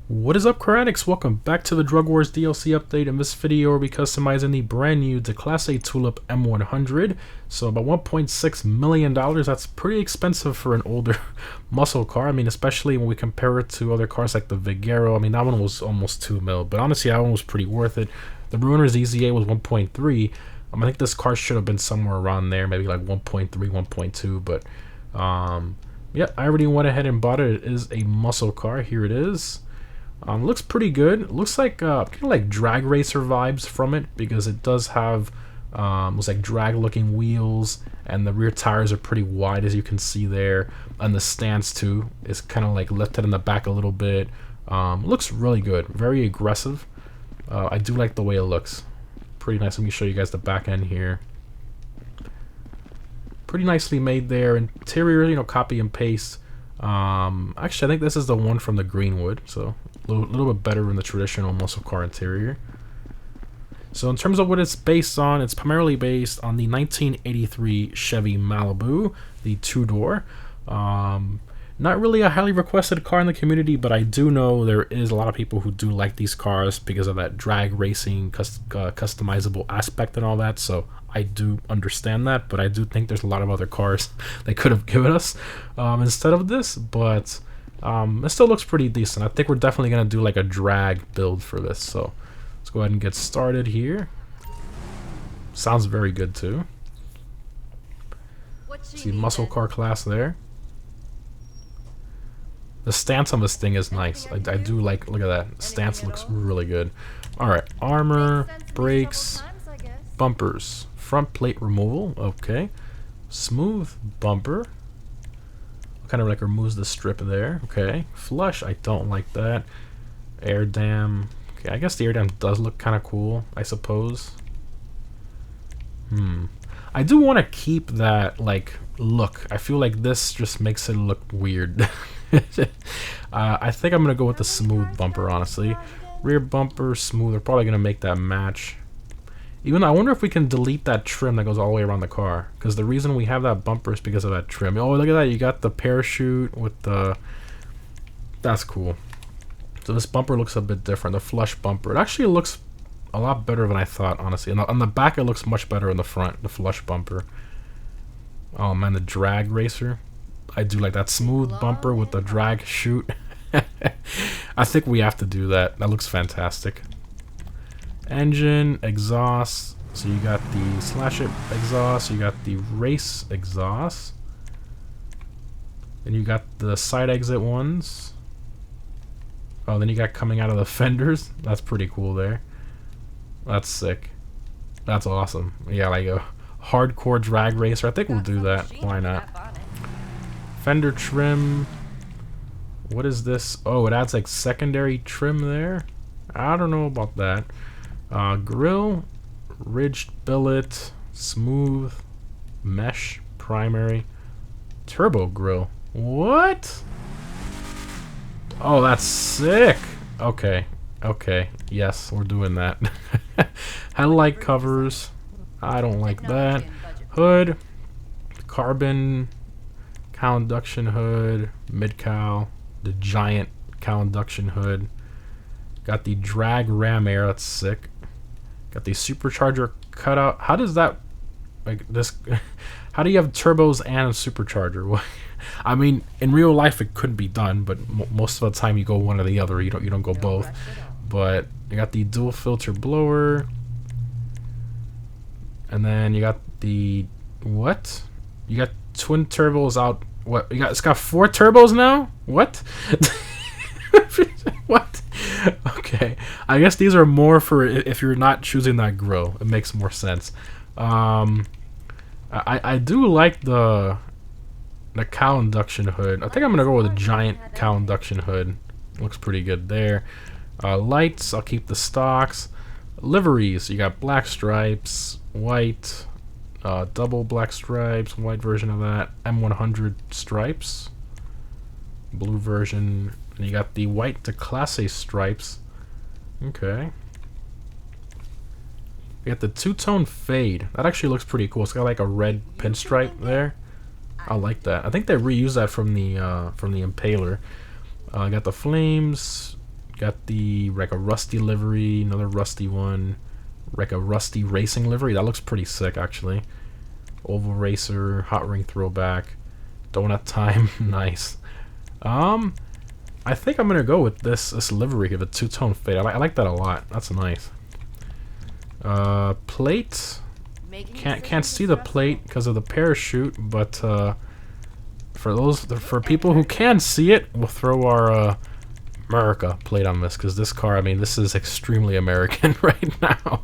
What is up, Karatics? Welcome back to the Drug Wars DLC update. In this video, we'll be customizing the brand new Declasse Tulip M-100. So about $1.6 million. That's pretty expensive for an older muscle car. I mean, especially when we compare it to other cars like the Vigero. I mean, that one was almost 2 mil, but honestly, that one was pretty worth it. The Ruiner's EZA was 1.3. I think this car should have been somewhere around there, maybe like 1.3, 1.2, but yeah, I already went ahead and bought it. It is a muscle car. Here it is. Looks pretty good. It looks like kind of like drag racer vibes from it, because it does have looks like drag looking wheels, and the rear tires are pretty wide, as you can see there, and the stance too is kind of like lifted in the back a little bit. Looks really good, very aggressive. I do like the way it looks. Pretty nice. Let me show you guys the back end here. Pretty nicely made there. Interior, you know, copy and paste. Actually, I think this is the one from the Greenwood, so a little bit better than the traditional muscle car interior. So in terms of what it's based on, it's primarily based on the 1983 Chevy Malibu, the 2-door. Not really a highly requested car in the community, but I do know there is a lot of people who do like these cars because of that drag racing, customizable aspect and all that. So I do understand that, but I do think there's a lot of other cars they could have given us instead of this. But it still looks pretty decent. I think we're definitely going to do like a drag build for this. So let's go ahead and get started here. Sounds very good too. See, muscle car class there. The stance on this thing is nice. I do like, look at that. Stance looks really good. Alright, armor, brakes, bumpers, front plate removal, okay. Smooth bumper. Kind of like removes the strip there, okay. Flush, I don't like that. Air dam, okay, I guess the air dam does look kind of cool, I suppose. I do want to keep that, like, look. I feel like this just makes it look weird. I think I'm gonna go with the smooth bumper, honestly. Rear bumper, smooth. They're probably gonna make that match. Even though I wonder if we can delete that trim that goes all the way around the car, because the reason we have that bumper is because of that trim. Oh, look at that! You got the parachute with the. That's cool. So this bumper looks a bit different. The flush bumper. It actually looks a lot better than I thought, honestly. On the back, it looks much better in the front. The flush bumper. Oh man, the drag racer. I do like that smooth bumper with the drag chute. I think we have to do that. That looks fantastic. Engine, exhaust. So you got the slash it exhaust. You got the race exhaust. And you got the side exit ones. Oh, then you got coming out of the fenders. That's pretty cool there. That's sick. That's awesome. Yeah, like a hardcore drag racer. I think we'll do that. Why not? Fender trim. What is this? Oh, it adds like secondary trim there. I don't know about that. Grill, ridged billet, smooth, mesh, primary, turbo grill. What? Oh, that's sick. Okay. Okay. Yes, we're doing that. Headlight covers. I don't like that. Hood, carbon cowl induction hood, mid cowl, the giant cowl induction hood. Got the drag ram air, that's sick. Got the supercharger cutout. How does that, like this, how do you have turbos and a supercharger? I mean, in real life it could be done, but most of the time you go one or the other. You don't go both. But you got the dual filter blower, and then you got the what? You got twin turbos out. What you got? It's got 4 turbos now. What? What? Okay, I guess these are more for if you're not choosing that grill. It makes more sense. I do like the cowl induction hood. I think I'm gonna go with a giant cowl induction hood. Looks pretty good there. Lights, I'll keep the stocks. Liveries, you got black stripes, white, double black stripes, white version of that, M-100 stripes, blue version, and you got the white Declasse stripes. Okay. You got the two-tone fade. That actually looks pretty cool. It's got like a red pinstripe there. I like that. I think they reused that from the Impaler. I got the flames, Got the like a rusty livery, another rusty one, like a rusty racing livery. That looks pretty sick actually. Oval racer, hot ring throwback, donut time, nice. I think I'm gonna go with this livery of a two-tone fade. I like that a lot. That's nice. Plate. Can't see the plate because of the parachute, but for people who can see it, we'll throw our America plate on this, because this car, I mean, this is extremely American right now.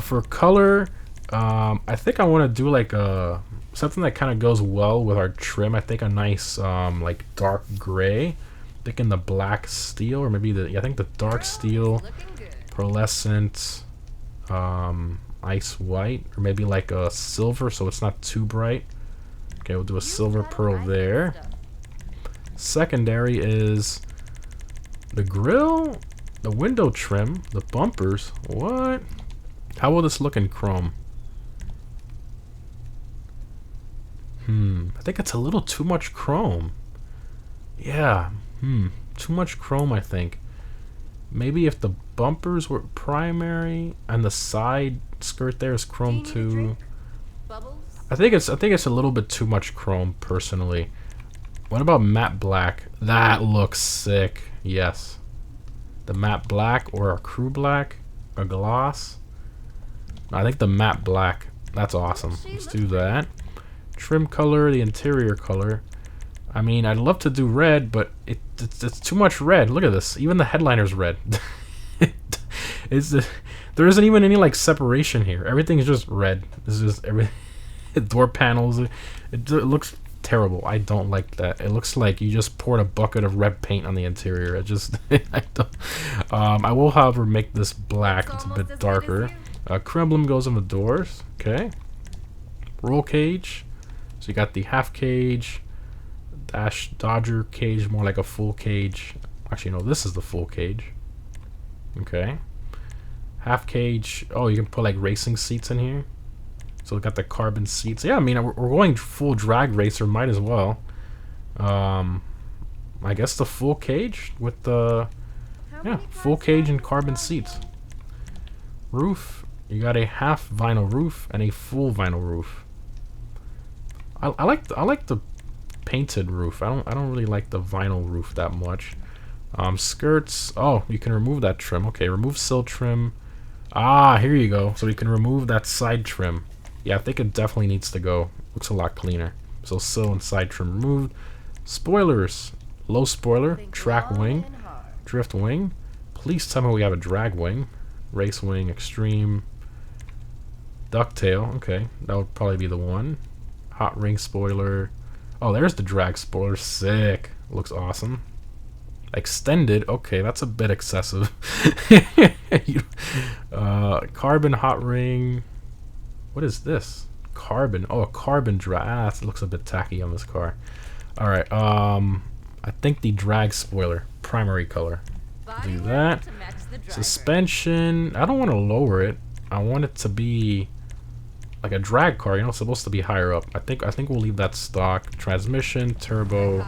For color, I think I want to do like something that kind of goes well with our trim. I think a nice like dark gray. Thinking the black steel, or maybe I think the dark steel, pearlescent, ice white, or maybe like a silver, so it's not too bright. Okay, we'll do a silver pearl there. Secondary is the grille, the window trim, the bumpers. What? How will this look in chrome? I think it's a little too much chrome. Yeah. Too much chrome, I think. Maybe if the bumpers were primary and the side skirt there is chrome too. I think it's a little bit too much chrome personally. What about matte black? That looks sick. Yes. The matte black or a crew black, a gloss. I think the matte black. That's awesome. Let's do that. Trim color, the interior color. I mean, I'd love to do red, but it's too much red. Look at this. Even the headliner's red. There isn't even any like separation here. Everything's just red. It's just everything. Door panels. It looks terrible. I don't like that. It looks like you just poured a bucket of red paint on the interior. It just I don't. I will, however, make this black. It's a bit darker. Crew emblem goes on the doors. Okay. Roll cage. So you got the half cage. Dash Dodger cage, more like a full cage. Actually, no, this is the full cage. Okay. Half cage. Oh, you can put like racing seats in here. So we got the carbon seats. Yeah, I mean, we're going full drag racer. Might as well. I guess the full cage with the full cage and carbon seats. Roof. You got a half vinyl roof and a full vinyl roof. I like the painted roof. I don't really like the vinyl roof that much. Skirts. Oh, you can remove that trim. Okay, remove sill trim. Ah, here you go. So you can remove that side trim. Yeah, I think it definitely needs to go. Looks a lot cleaner. So sill and side trim removed. Spoilers. Low spoiler. Track wing. Drift wing. Please tell me we have a drag wing. Race wing. Extreme. Ducktail. Okay, that would probably be the one. Hot ring spoiler. Oh, there's the drag spoiler. Sick. Looks awesome. Extended. Okay, that's a bit excessive. Carbon hot ring. What is this? Carbon. Oh, a carbon drag. Ah, it looks a bit tacky on this car. All right. I think the drag spoiler, primary color. Do that. Suspension. I don't want to lower it. I want it to be like a drag car, you know, it's supposed to be higher up. I think we'll leave that stock. Transmission, turbo,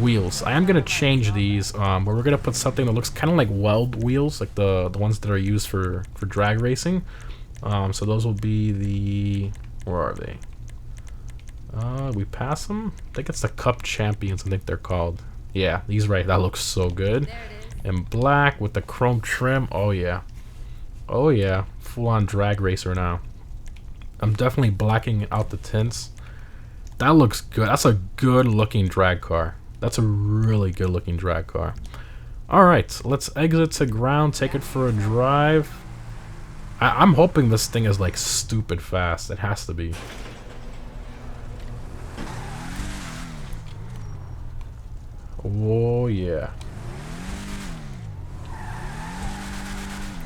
wheels. I am gonna change these, but we're gonna put something that looks kind of like weld wheels, like the ones that are used for drag racing. So those will be the, where are they? We pass them. I think it's the Cup Champions. I think they're called. Yeah, these right. That looks so good. And black with the chrome trim. Oh yeah, oh yeah, full on drag racer now. I'm definitely blacking out the tints. That looks good. That's a good looking drag car. That's a really good looking drag car. Alright, let's exit to ground, take it for a drive. I'm hoping this thing is like stupid fast. It has to be. Oh yeah.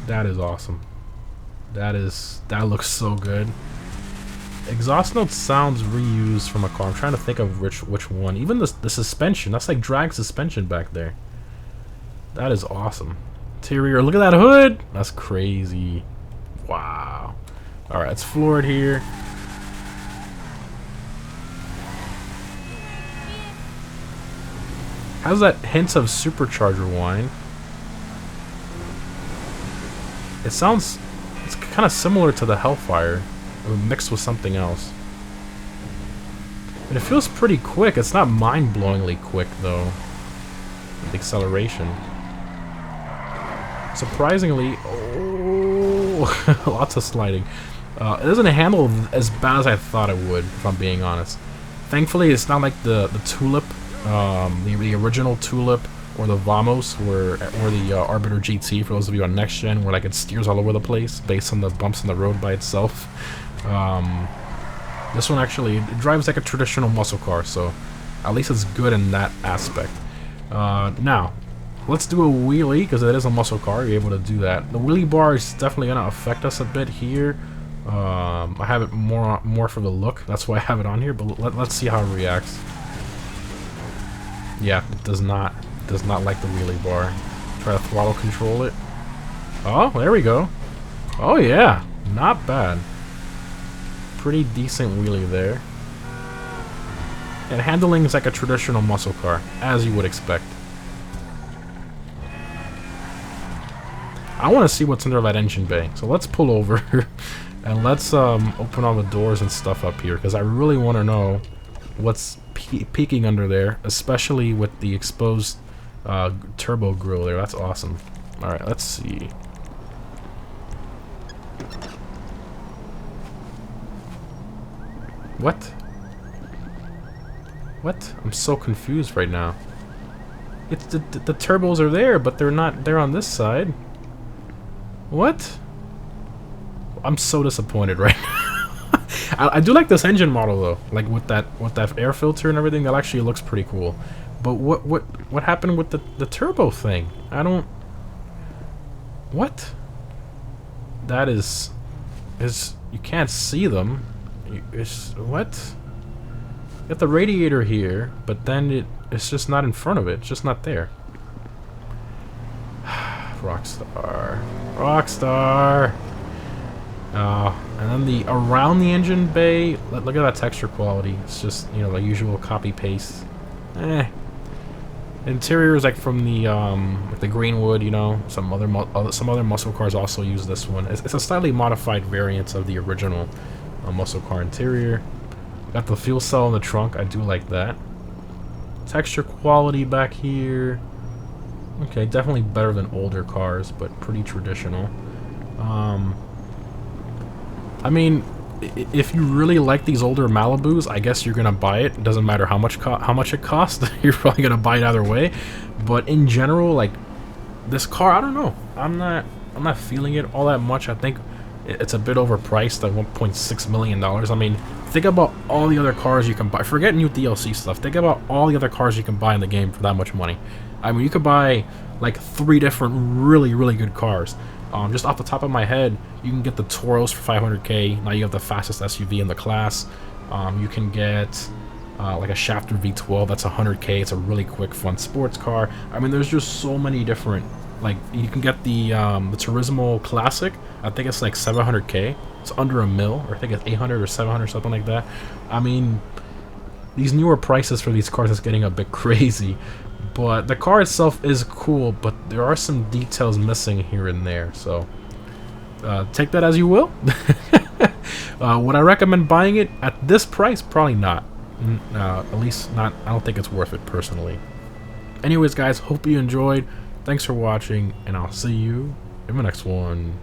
That is awesome. That looks so good. Exhaust note sounds reused from a car. I'm trying to think of which one. Even the suspension, that's like drag suspension back there. That is awesome. Interior, look at that hood. That's crazy. Wow. All right, let's floor it here. Has that hints of supercharger whine. It sounds, it's kind of similar to the Hellfire, mixed with something else. And it feels pretty quick. It's not mind-blowingly quick though. The acceleration. Surprisingly, oh, lots of sliding. It doesn't handle as bad as I thought it would, if I'm being honest. Thankfully, it's not like the Tulip, the original Tulip, or the Vamos, or the Arbiter GT, for those of you on next gen, where like it steers all over the place based on the bumps in the road by itself. This one actually, it drives like a traditional muscle car, so at least it's good in that aspect. Now, let's do a wheelie, because it is a muscle car, you're able to do that. The wheelie bar is definitely going to affect us a bit here. I have it more for the look, that's why I have it on here, but let's see how it reacts. Yeah, it does not like the wheelie bar. Try to throttle control it. Oh, there we go. Oh yeah, not bad. Pretty decent wheelie there. And handling is like a traditional muscle car, as you would expect. I want to see what's under that engine bay, so let's pull over and let's open all the doors and stuff up here, because I really want to know what's peeking under there, especially with the exposed turbo grill there. That's awesome. Alright, let's see. What? What? I'm so confused right now. It's the turbos are there, but they're not there on this side. What? I'm so disappointed right now. I do like this engine model though, like with that air filter and everything. That actually looks pretty cool. But what happened with the turbo thing? I don't. What? That is you can't see them. What? You got the radiator here, but then it's just not in front of it. It's just not there. Rockstar. Rockstar. And then around the engine bay, look at that texture quality. It's just, you know, the usual copy paste. Interior is like from the Greenwood, you know. Some other muscle cars also use this one. It's a slightly modified variant of the original muscle car interior. Got the fuel cell in the trunk. I do like that. Texture quality back here. Okay, definitely better than older cars, but pretty traditional. I mean, if you really like these older Malibus, I guess you're gonna buy it. It doesn't matter how much it costs. You're probably gonna buy it either way. But in general, like this car, I don't know. I'm not feeling it all that much. I think it's a bit overpriced at $1.6 million. I mean, think about all the other cars you can buy. Forget new DLC stuff. Think about all the other cars you can buy in the game for that much money. I mean, you could buy like 3 different really, really good cars. Just off the top of my head, you can get the Toros for 500k. Now you have the fastest SUV in the class. You can get like a Shafter V12. That's 100k. It's a really quick, fun sports car. I mean, there's just so many different. Like you can get the Turismo Classic. I think it's like 700k. It's under $1 million, or I think it's 800 or 700, something like that. I mean, these newer prices for these cars is getting a bit crazy. But the car itself is cool, but there are some details missing here and there. So take that as you will. Would I recommend buying it at this price? Probably not. At least not. I don't think it's worth it personally. Anyways, guys, hope you enjoyed. Thanks for watching, and I'll see you in the next one.